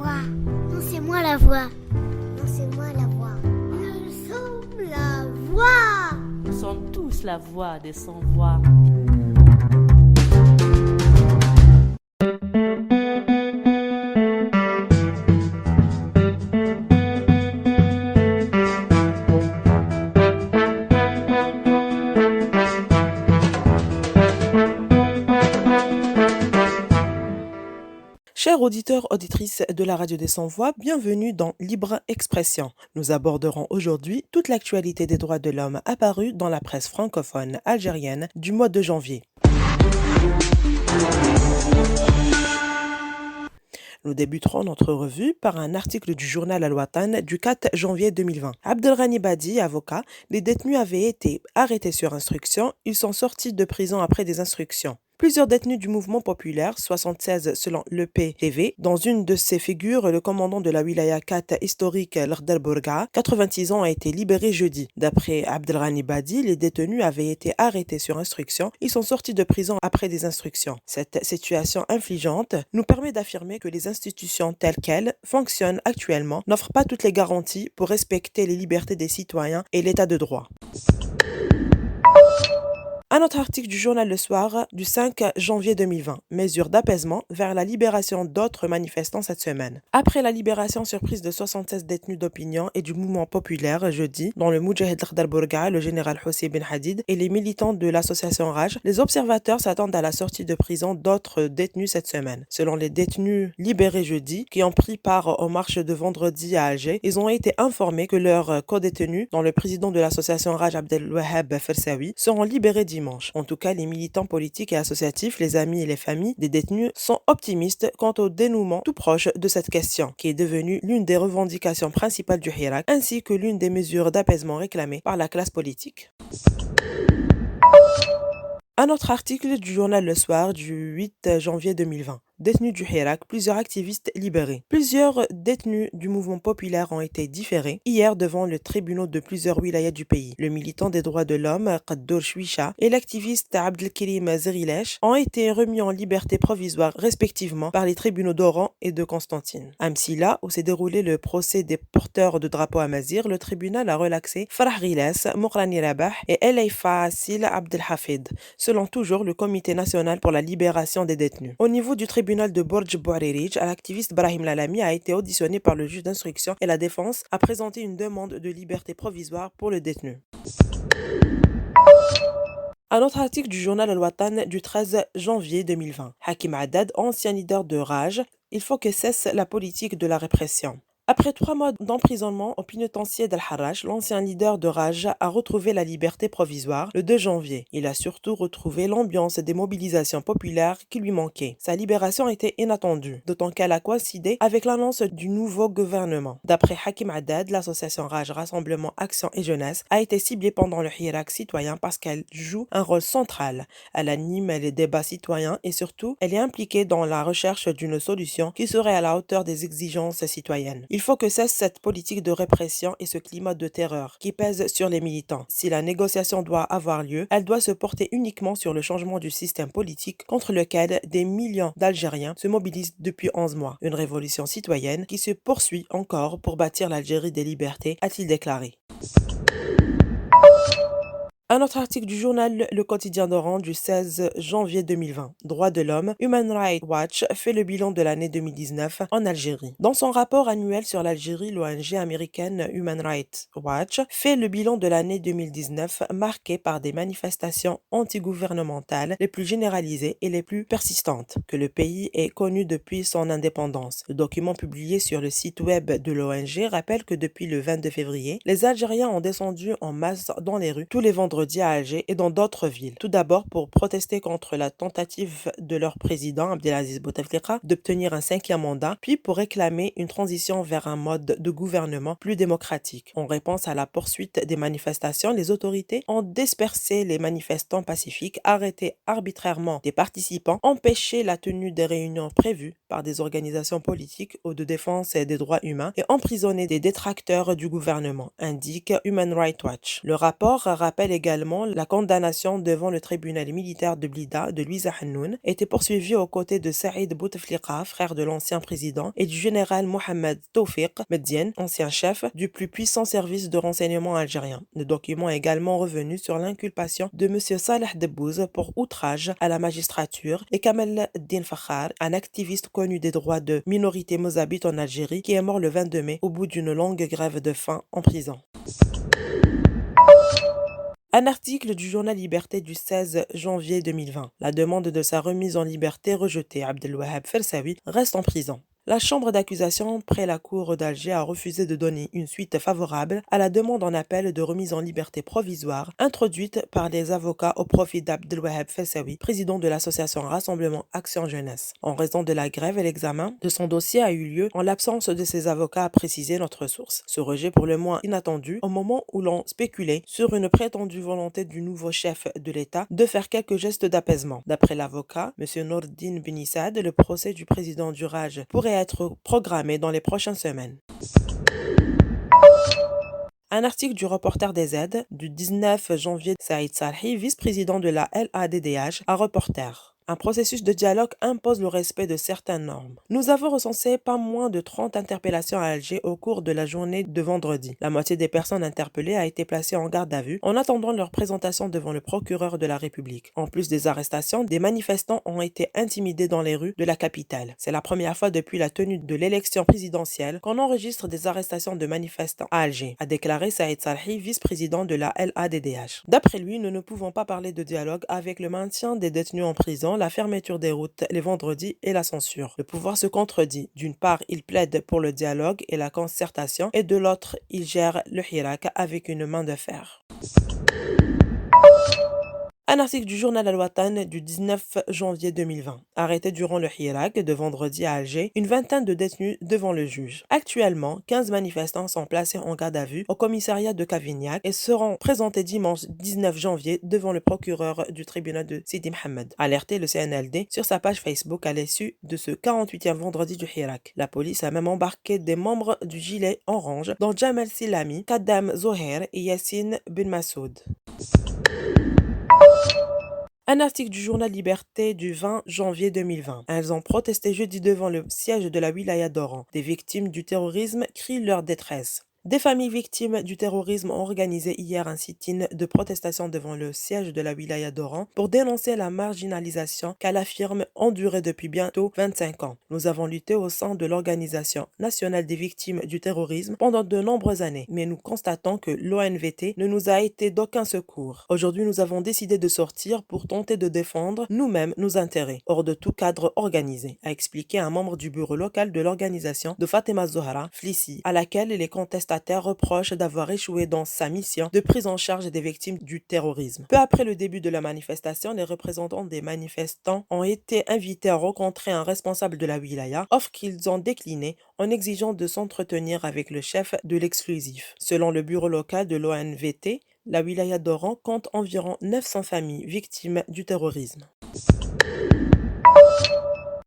voix. Non, c'est moi la voix. Non, c'est moi la voix. Nous sommes la voix. Nous sommes tous la voix des sans-voix. Chers auditeurs, auditrices de la radio des Sans-Voix, bienvenue dans Libre Expression. Nous aborderons aujourd'hui toute l'actualité des droits de l'homme apparue dans la presse francophone algérienne du mois de janvier. Nous débuterons notre revue par un article du journal Al-Watan du 4 janvier 2020. Abdelghani Badi, avocat, les détenus avaient été arrêtés sur instruction, ils sont sortis de prison après des instructions. Plusieurs détenus du mouvement populaire, 76 selon l'EPTV, dans une de ces figures, le commandant de la wilaya 4 historique L'Akhdar Bourga, 86 ans, a été libéré jeudi. D'après Abdelghani Badi, les détenus avaient été arrêtés sur instruction, ils sont sortis de prison après des instructions. Cette situation infligeante nous permet d'affirmer que les institutions telles qu'elles fonctionnent actuellement n'offrent pas toutes les garanties pour respecter les libertés des citoyens et l'état de droit. Un autre article du journal Le Soir du 5 janvier 2020. Mesures d'apaisement vers la libération d'autres manifestants cette semaine. Après la libération surprise de 76 détenus d'opinion et du mouvement populaire jeudi, dont le Moudjahid L'Akhdar Bourga, le général Hossein Ben Hadid et les militants de l'association Raj, les observateurs s'attendent à la sortie de prison d'autres détenus cette semaine. Selon les détenus libérés jeudi, qui ont pris part aux marches de vendredi à Alger, ils ont été informés que leurs co-détenus, dont le président de l'association Raj Abdelwahab Fersaoui, seront libérés dimanche. En tout cas, les militants politiques et associatifs, les amis et les familles des détenus sont optimistes quant au dénouement tout proche de cette question, qui est devenue l'une des revendications principales du Hirak, ainsi que l'une des mesures d'apaisement réclamées par la classe politique. Un autre article du journal Le Soir du 8 janvier 2020. Détenus du Hirak, plusieurs activistes libérés. Plusieurs détenus du mouvement populaire ont été différés hier devant le tribunal de plusieurs wilayas du pays. Le militant des droits de l'homme, Qaddour Chouicha, et l'activiste Abdelkerim Zerilesh ont été remis en liberté provisoire respectivement par les tribunaux d'Oran et de Constantine. À Msila, où s'est déroulé le procès des porteurs de drapeaux amazigh, le tribunal a relaxé Farah Riles, Mourani Rabah et Eleifa Assil Abdelhafid, selon toujours le Comité national pour la libération des détenus. Au niveau du tribunal de Bourj Bouaririj, l'activiste Brahim Lalami a été auditionné par le juge d'instruction et la défense a présenté une demande de liberté provisoire pour le détenu. Un autre article du journal Al-Watan du 13 janvier 2020. Hakim Haddad, ancien leader de Raj, il faut que cesse la politique de la répression. Après 3 mois d'emprisonnement au pénitencier d'Al-Harrach, l'ancien leader de Raj a retrouvé la liberté provisoire le 2 janvier. Il a surtout retrouvé l'ambiance des mobilisations populaires qui lui manquait. Sa libération était inattendue, d'autant qu'elle a coïncidé avec l'annonce du nouveau gouvernement. D'après Hakim Haddad, l'association Raj Rassemblement Action et Jeunesse a été ciblée pendant le Hirak citoyen parce qu'elle joue un rôle central. Elle anime les débats citoyens et surtout, elle est impliquée dans la recherche d'une solution qui serait à la hauteur des exigences citoyennes. Il faut que cesse cette politique de répression et ce climat de terreur qui pèse sur les militants. Si la négociation doit avoir lieu, elle doit se porter uniquement sur le changement du système politique contre lequel des millions d'Algériens se mobilisent depuis 11 mois. Une révolution citoyenne qui se poursuit encore pour bâtir l'Algérie des libertés, a-t-il déclaré. Un autre article du journal Le Quotidien d'Oran du 16 janvier 2020. Droits de l'homme, Human Rights Watch fait le bilan de l'année 2019 en Algérie. Dans son rapport annuel sur l'Algérie, l'ONG américaine Human Rights Watch fait le bilan de l'année 2019 marqué par des manifestations antigouvernementales les plus généralisées et les plus persistantes que le pays ait connues depuis son indépendance. Le document publié sur le site web de l'ONG rappelle que depuis le 22 février, les Algériens ont descendu en masse dans les rues tous les vendredis à Alger et dans d'autres villes. Tout d'abord pour protester contre la tentative de leur président Abdelaziz Bouteflika d'obtenir un 5e mandat, puis pour réclamer une transition vers un mode de gouvernement plus démocratique. En réponse à la poursuite des manifestations, les autorités ont dispersé les manifestants pacifiques, arrêté arbitrairement des participants, empêché la tenue des réunions prévues par des organisations politiques ou de défense des droits humains et emprisonné des détracteurs du gouvernement, indique Human Rights Watch. Le rapport rappelle également également la condamnation devant le tribunal militaire de Blida de Louisa Hannoun, était poursuivi aux côtés de Saïd Bouteflika, frère de l'ancien président, et du général Mohamed Tawfiq Medien, ancien chef du plus puissant service de renseignement algérien. Le document est également revenu sur l'inculpation de M. Salah Debbouz pour outrage à la magistrature et Kamel Din Fakhar, un activiste connu des droits de minorités mozambiques en Algérie, qui est mort le 22 mai au bout d'une longue grève de faim en prison. Un article du journal Liberté du 16 janvier 2020. La demande de sa remise en liberté rejetée, Abdelwahab Fersaoui reste en prison. La chambre d'accusation près la cour d'Alger a refusé de donner une suite favorable à la demande en appel de remise en liberté provisoire introduite par les avocats au profit d'Abdelwahab Fersaoui, président de l'association Rassemblement Action Jeunesse. En raison de la grève, l'examen de son dossier a eu lieu en l'absence de ses avocats, a précisé notre source. Ce rejet pour le moins inattendu au moment où l'on spéculait sur une prétendue volonté du nouveau chef de l'État de faire quelques gestes d'apaisement. D'après l'avocat, M. Nordine Benissad, le procès du président du RAJ pourrait être programmé dans les prochaines semaines. Un article du Reporter des aides du 19 janvier, Saïd Salhi, vice-président de la LADDH, à Reporter. Un processus de dialogue impose le respect de certaines normes. Nous avons recensé pas moins de 30 interpellations à Alger au cours de la journée de vendredi. La moitié des personnes interpellées a été placée en garde à vue en attendant leur présentation devant le procureur de la République. En plus des arrestations, des manifestants ont été intimidés dans les rues de la capitale. C'est la première fois depuis la tenue de l'élection présidentielle qu'on enregistre des arrestations de manifestants à Alger, a déclaré Saïd Salhi, vice-président de la LADDH. D'après lui, nous ne pouvons pas parler de dialogue avec le maintien des détenus en prison, la fermeture des routes les vendredis et la censure. Le pouvoir se contredit. D'une part, il plaide pour le dialogue et la concertation, et de l'autre, il gère le hirak avec une main de fer. Un article du journal Al-Watan du 19 janvier 2020. Arrêté durant le hirak de vendredi à Alger, une vingtaine de détenus devant le juge. Actuellement, 15 manifestants sont placés en garde à vue au commissariat de Cavignac et seront présentés dimanche 19 janvier devant le procureur du tribunal de Sidi Mohamed. Alerté le CNLD sur sa page Facebook à l'issue de ce 48e vendredi du hirak. La police a même embarqué des membres du gilet orange, dont Jamal Silami, Kaddam Zoher et Yassine Ben Massoud. Un article du journal Liberté du 20 janvier 2020. Elles ont protesté jeudi devant le siège de la wilaya d'Oran. Des victimes du terrorisme crient leur détresse. Des familles victimes du terrorisme ont organisé hier un sit-in de protestation devant le siège de la wilaya d'Oran pour dénoncer la marginalisation qu'elle affirme endurer depuis bientôt 25 ans. Nous avons lutté au sein de l'Organisation nationale des victimes du terrorisme pendant de nombreuses années, mais nous constatons que l'ONVT ne nous a été d'aucun secours. Aujourd'hui, nous avons décidé de sortir pour tenter de défendre nous-mêmes nos intérêts, hors de tout cadre organisé, a expliqué un membre du bureau local de l'organisation de Fatima Zohra, Flissi, à laquelle les contestataires reproche d'avoir échoué dans sa mission de prise en charge des victimes du terrorisme. Peu après le début de la manifestation, les représentants des manifestants ont été invités à rencontrer un responsable de la wilaya, offre qu'ils ont déclinée en exigeant de s'entretenir avec le chef de l'exclusif. Selon le bureau local de l'ONVT, la wilaya d'Oran compte environ 900 familles victimes du terrorisme.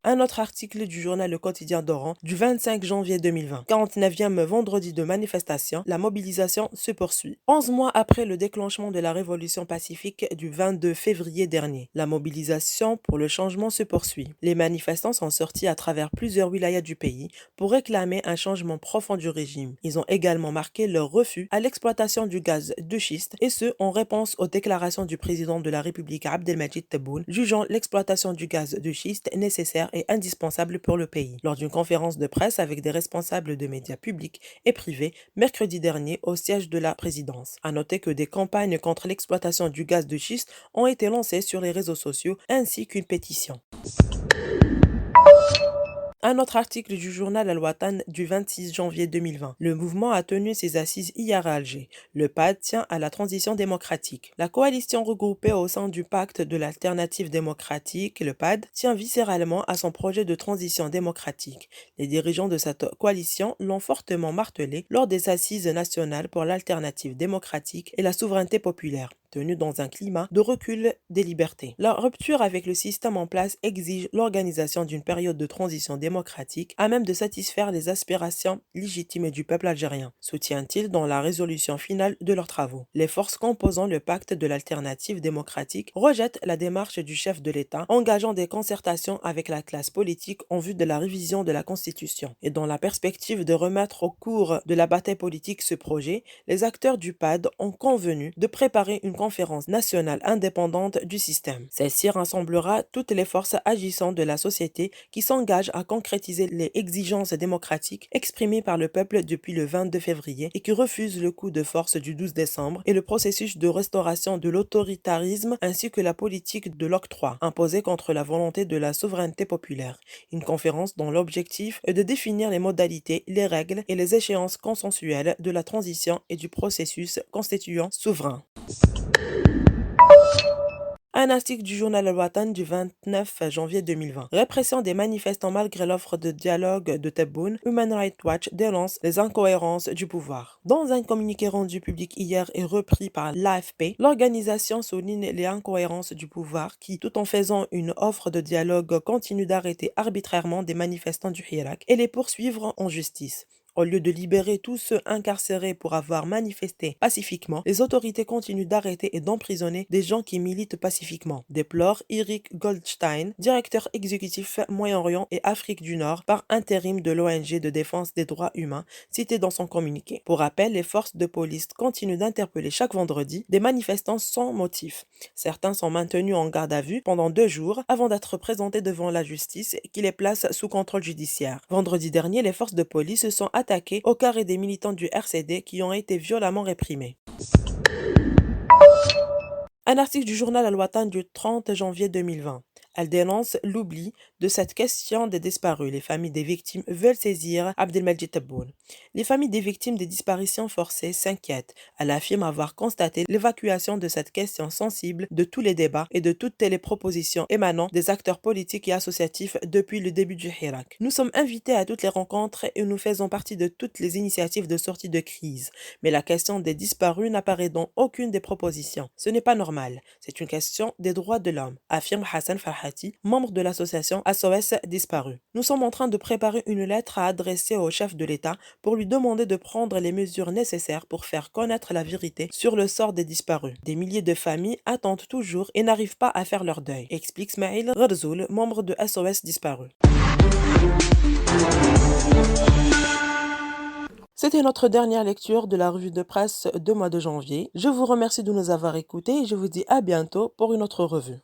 Un autre article du journal Le Quotidien d'Oran du 25 janvier 2020. 49e vendredi de manifestation, la mobilisation se poursuit. 11 mois après le déclenchement de la révolution pacifique du 22 février dernier, la mobilisation pour le changement se poursuit. Les manifestants sont sortis à travers plusieurs wilayas du pays pour réclamer un changement profond du régime. Ils ont également marqué leur refus à l'exploitation du gaz de schiste, et ce en réponse aux déclarations du président de la République Abdelmajid Tebboune, jugeant l'exploitation du gaz de schiste nécessaire et indispensable pour le pays. Lors d'une conférence de presse avec des responsables de médias publics et privés mercredi dernier au siège de la présidence. À noter que des campagnes contre l'exploitation du gaz de schiste ont été lancées sur les réseaux sociaux ainsi qu'une pétition. Un autre article du journal Al-Watan du 26 janvier 2020. Le mouvement a tenu ses assises hier à Alger. Le PAD tient à la transition démocratique. La coalition regroupée au sein du pacte de l'alternative démocratique, le PAD, tient viscéralement à son projet de transition démocratique. Les dirigeants de cette coalition l'ont fortement martelé lors des assises nationales pour l'alternative démocratique et la souveraineté populaire, obtenue dans un climat de recul des libertés. La rupture avec le système en place exige l'organisation d'une période de transition démocratique à même de satisfaire les aspirations légitimes du peuple algérien, soutient-il dans la résolution finale de leurs travaux. Les forces composant le pacte de l'alternative démocratique rejettent la démarche du chef de l'État, engageant des concertations avec la classe politique en vue de la révision de la Constitution. Et dans la perspective de remettre au cours de la bataille politique ce projet, les acteurs du PAD ont convenu de préparer une conférence nationale indépendante du système. Celle-ci rassemblera toutes les forces agissantes de la société qui s'engagent à concrétiser les exigences démocratiques exprimées par le peuple depuis le 22 février et qui refusent le coup de force du 12 décembre et le processus de restauration de l'autoritarisme ainsi que la politique de l'octroi imposée contre la volonté de la souveraineté populaire. Une conférence dont l'objectif est de définir les modalités, les règles et les échéances consensuelles de la transition et du processus constituant souverain. Un article du journal Al-Watan du 29 janvier 2020. Répression des manifestants malgré l'offre de dialogue de Tebboune, Human Rights Watch dénonce les incohérences du pouvoir. Dans un communiqué rendu public hier et repris par l'AFP, l'organisation souligne les incohérences du pouvoir qui, tout en faisant une offre de dialogue, continue d'arrêter arbitrairement des manifestants du Hirak et les poursuivre en justice. Au lieu de libérer tous ceux incarcérés pour avoir manifesté pacifiquement, les autorités continuent d'arrêter et d'emprisonner des gens qui militent pacifiquement, déplore Eric Goldstein, directeur exécutif Moyen-Orient et Afrique du Nord par intérim de l'ONG de défense des droits humains, cité dans son communiqué. Pour rappel, les forces de police continuent d'interpeller chaque vendredi des manifestants sans motif. Certains sont maintenus en garde à vue pendant 2 jours avant d'être présentés devant la justice qui les place sous contrôle judiciaire. Vendredi dernier, les forces de police se sont attaqués au carré des militants du RCD qui ont été violemment réprimés. Un article du journal Al-Watan du 30 janvier 2020. Elle dénonce l'oubli de cette question des disparus. Les familles des victimes veulent saisir Abdelmajid Tebboune. Les familles des victimes des disparitions forcées s'inquiètent. Elle affirme avoir constaté l'évacuation de cette question sensible de tous les débats et de toutes les propositions émanant des acteurs politiques et associatifs depuis le début du Hirak. Nous sommes invités à toutes les rencontres et nous faisons partie de toutes les initiatives de sortie de crise. Mais la question des disparus n'apparaît dans aucune des propositions. Ce n'est pas normal. C'est une question des droits de l'homme, affirme Hassan Farhati, membre de l'association SOS Disparus. Nous sommes en train de préparer une lettre à adresser au chef de l'État pour lui demander de prendre les mesures nécessaires pour faire connaître la vérité sur le sort des disparus. Des milliers de familles attendent toujours et n'arrivent pas à faire leur deuil, explique Smaïl Gharzoul, membre de SOS Disparus. C'était notre dernière lecture de la revue de presse de mois de janvier. Je vous remercie de nous avoir écoutés et je vous dis à bientôt pour une autre revue.